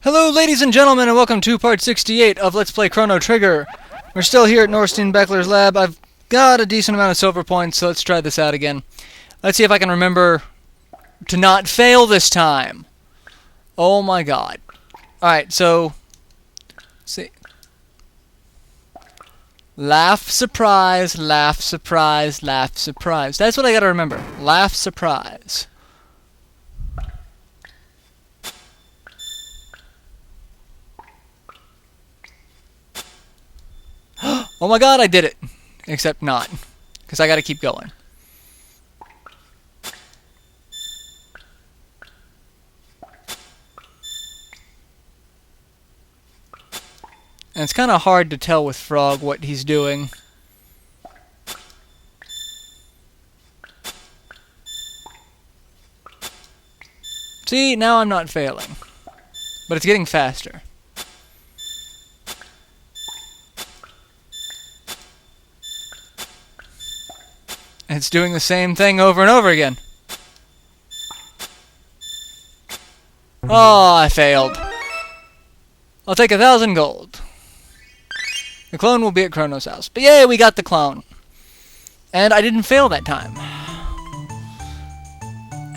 Hello ladies and gentlemen, and welcome to part 68 of Let's Play Chrono Trigger. We're still here at Norstein Beckler's lab. I've got a decent amount of silver points, so let's try this out again. Let's see if I can remember to not fail this time. Oh my god. Alright, so... let's see. Laugh, surprise, laugh, surprise, laugh, surprise. That's what I gotta remember. Laugh, surprise. Oh my god, I did it! Except not. Because I gotta keep going. And it's kind of hard to tell with Frog what he's doing. See, now I'm not failing. But it's getting faster. It's doing the same thing over and over again. Oh, I failed. I'll take 1,000 gold. The clone will be at Chrono's house. But yay, we got the clone. And I didn't fail that time.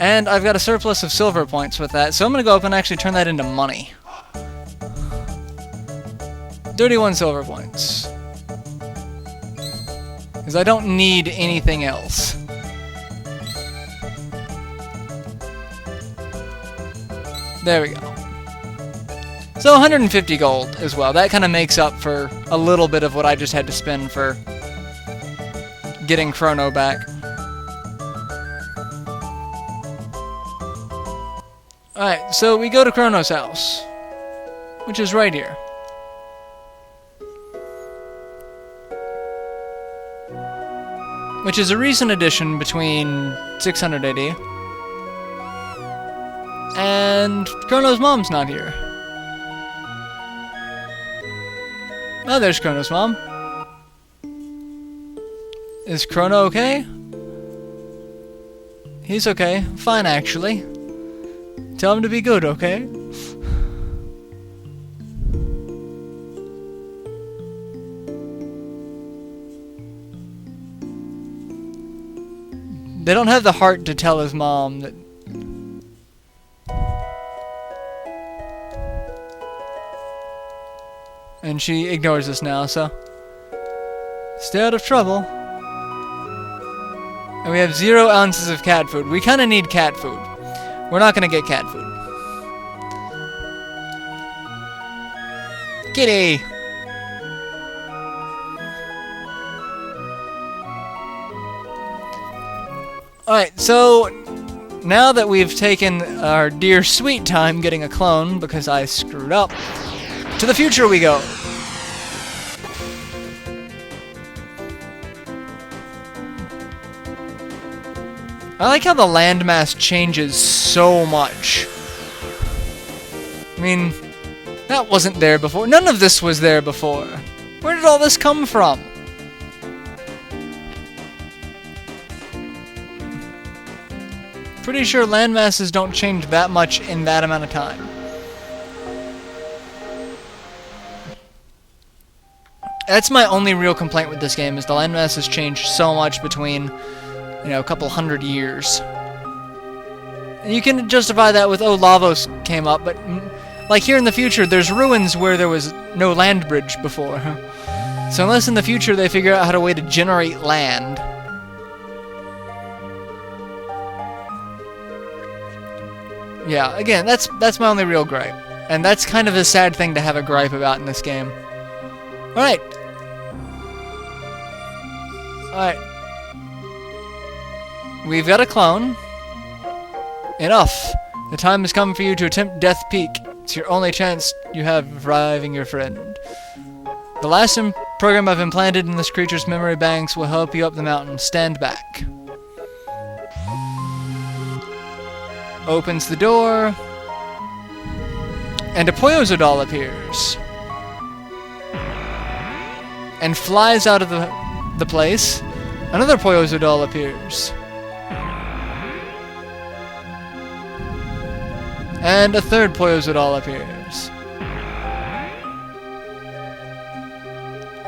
And I've got a surplus of silver points with that, so I'm going to go up and actually turn that into money. 31 silver points. Because I don't need anything else. There we go. So 150 gold as well. That kind of makes up for a little bit of what I just had to spend for getting Chrono back. Alright, so we go to Chrono's house, which is right here. Which is a recent addition between 680 and Chrono's mom's not here. Oh, there's Chrono's mom. Is Chrono okay? He's okay. Fine, actually. Tell him to be good, okay? They don't have the heart to tell his mom that... And she ignores us now, so... stay out of trouble. And we have 0 ounces of cat food. We kind of need cat food. We're not going to get cat food. Kitty! Alright, so now that we've taken our dear sweet time getting a clone because I screwed up, to the future we go. I like how the landmass changes so much. I mean, that wasn't there before. None of this was there before. Where did all this come from? Pretty sure landmasses don't change that much in that amount of time. That's my only real complaint with this game, is the landmasses change so much between, you know, a couple hundred years. And you can justify that with, oh, Lavos came up, but like here in the future, there's ruins where there was no land bridge before. So unless in the future they figure out how to way to generate land. Yeah, again, that's my only real gripe. And that's kind of a sad thing to have a gripe about in this game. Alright. Alright. We've got a clone. Enough. The time has come for you to attempt Death Peak. It's your only chance you have of reviving your friend. The last program I've implanted in this creature's memory banks will help you up the mountain. Stand back. Opens the door, and a Poyozo doll appears, and flies out of the place. Another Poyozo doll appears, and a third Poyozo doll appears.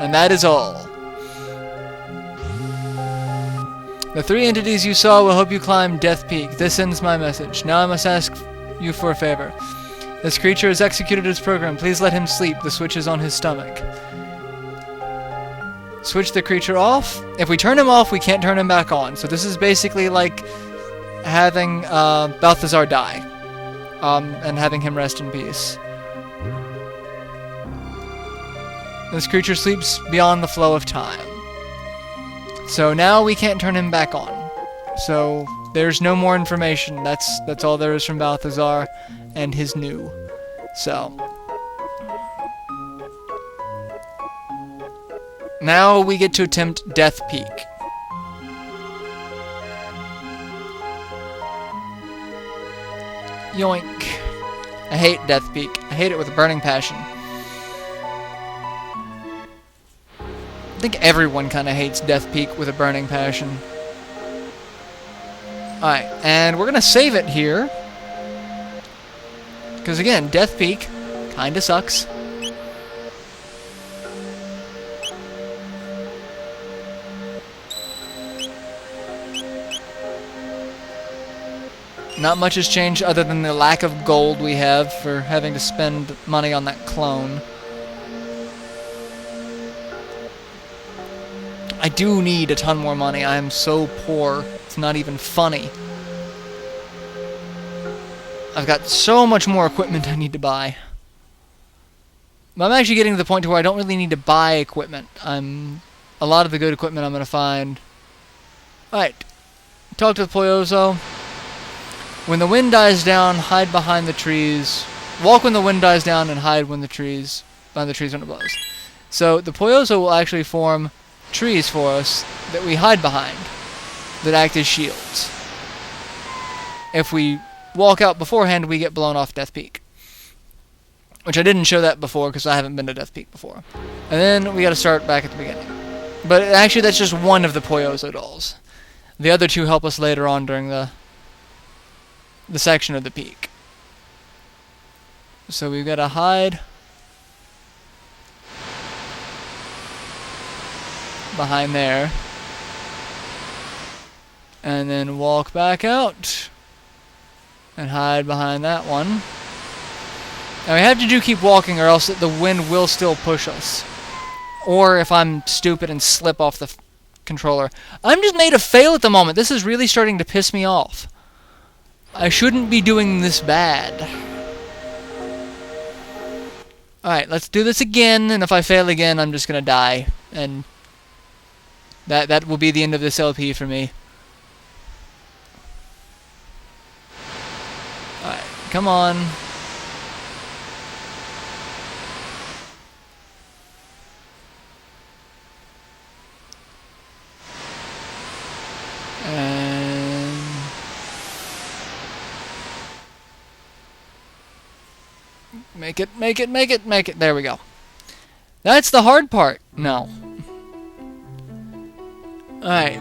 And that is all. The 3 entities you saw will help you climb Death Peak. This ends my message. Now I must ask you for a favor. This creature has executed its program. Please let him sleep. The switch is on his stomach. Switch the creature off. If we turn him off, we can't turn him back on. So this is basically like having Balthazar die. And having him rest in peace. This creature sleeps beyond the flow of time. So now we can't turn him back on. So there's no more information. That's all there is from Balthazar and his new. So now we get to attempt Death Peak. Yoink. I hate Death Peak. I hate it with a burning passion. I think everyone kind of hates Death Peak with a burning passion. Alright, and we're going to save it here. Because again, Death Peak kind of sucks. Not much has changed other than the lack of gold we have for having to spend money on that clone. I do need a ton more money. I am so poor. It's not even funny. I've got so much more equipment I need to buy. I'm actually getting to the point to where I don't really need to buy equipment. A lot of the good equipment I'm going to find. Alright. Talk to the Poyozo. When the wind dies down, hide behind the trees. Walk when the wind dies down and hide when behind the trees when it blows. So the Poyozo will actually form trees for us that we hide behind that act as shields. If we walk out beforehand, we get blown off Death Peak. Which I didn't show that before because I haven't been to Death Peak before. And then we gotta start back at the beginning. But actually that's just one of the Poyozo dolls. The other two help us later on during the section of the peak. So we've gotta hide behind there. And then walk back out. And hide behind that one. And we have to keep walking or else the wind will still push us. Or if I'm stupid and slip off the controller. I'm just made a fail at the moment. This is really starting to piss me off. I shouldn't be doing this bad. Alright, let's do this again. And if I fail again, I'm just gonna die. And that will be the end of this LP for me. Alright, come on. And make it. There we go. That's the hard part. No. Alright.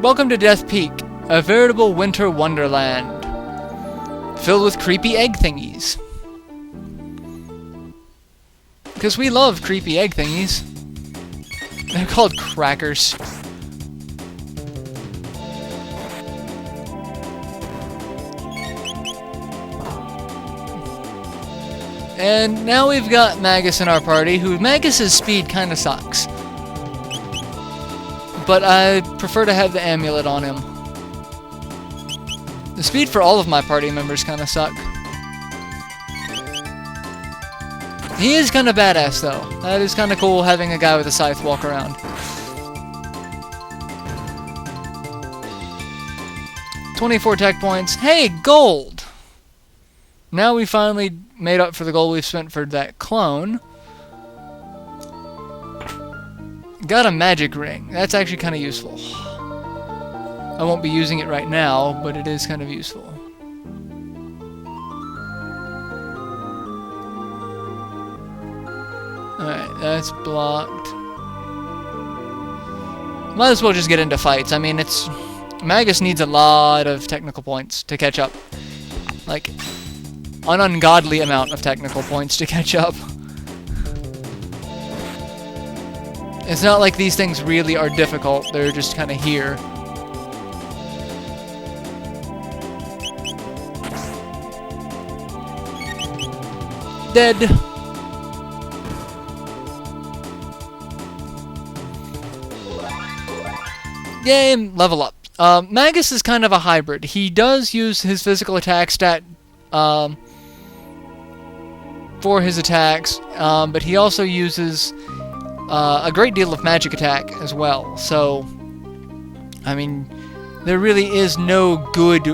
Welcome to Death Peak, a veritable winter wonderland. Filled with creepy egg thingies. Because we love creepy egg thingies. They're called crackers. And now we've got Magus in our party, Magus's speed kinda sucks. But I prefer to have the amulet on him. The speed for all of my party members kinda suck. He is kinda badass though. That is kinda cool having a guy with a scythe walk around. 24 tech points. Hey, gold! Now we finally made up for the gold we've spent for that clone. Got a magic ring. That's actually kind of useful. I won't be using it right now, but it is kind of useful. Alright, that's blocked. Might as well just get into fights. I mean, Magus needs a lot of technical points to catch up. Like, an ungodly amount of technical points to catch up. It's not like these things really are difficult. They're just kind of here. Dead. Game, level up. Magus is kind of a hybrid. He does use his physical attack stat for his attacks, but he also uses a great deal of magic attack as well. So, I mean, there really is no good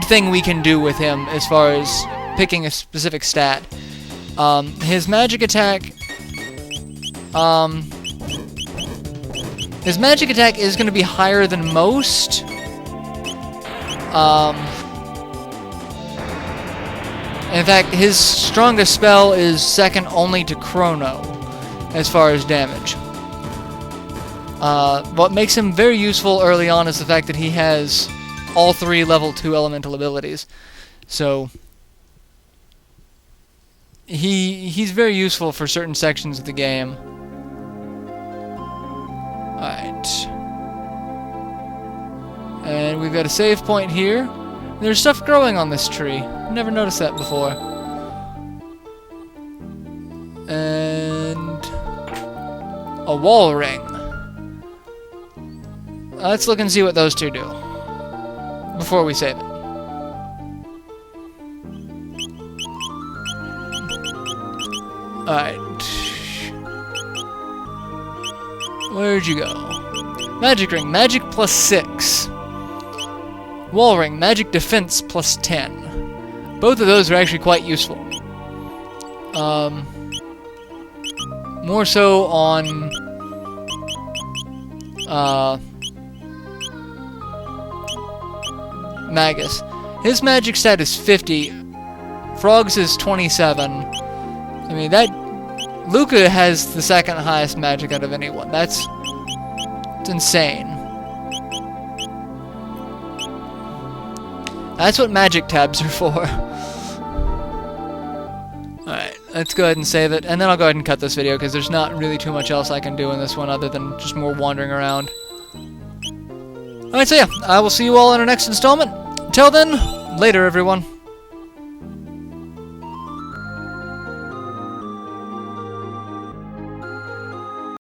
thing we can do with him as far as picking a specific stat. His magic attack is going to be higher than most. In fact, his strongest spell is second only to Chrono as far as damage. What makes him very useful early on is the fact that he has all 3 level 2 elemental abilities. So he's very useful for certain sections of the game. Alright. And we've got a save point here. There's stuff growing on this tree. Never noticed that before. And a wall ring. Let's look and see what those two do before we save it. Alright. Where'd you go? Magic ring, magic plus 6. Wall ring, magic defense plus 10. Both of those are actually quite useful. More so on Magus. His magic stat is 50. Frog's is 27. I mean, Luca has the second highest magic out of anyone. It's insane. That's what magic tabs are for. Alright, let's go ahead and save it, and then I'll go ahead and cut this video, because there's not really too much else I can do in this one other than just more wandering around. Alright, so yeah, I will see you all in our next installment. Until then, later everyone.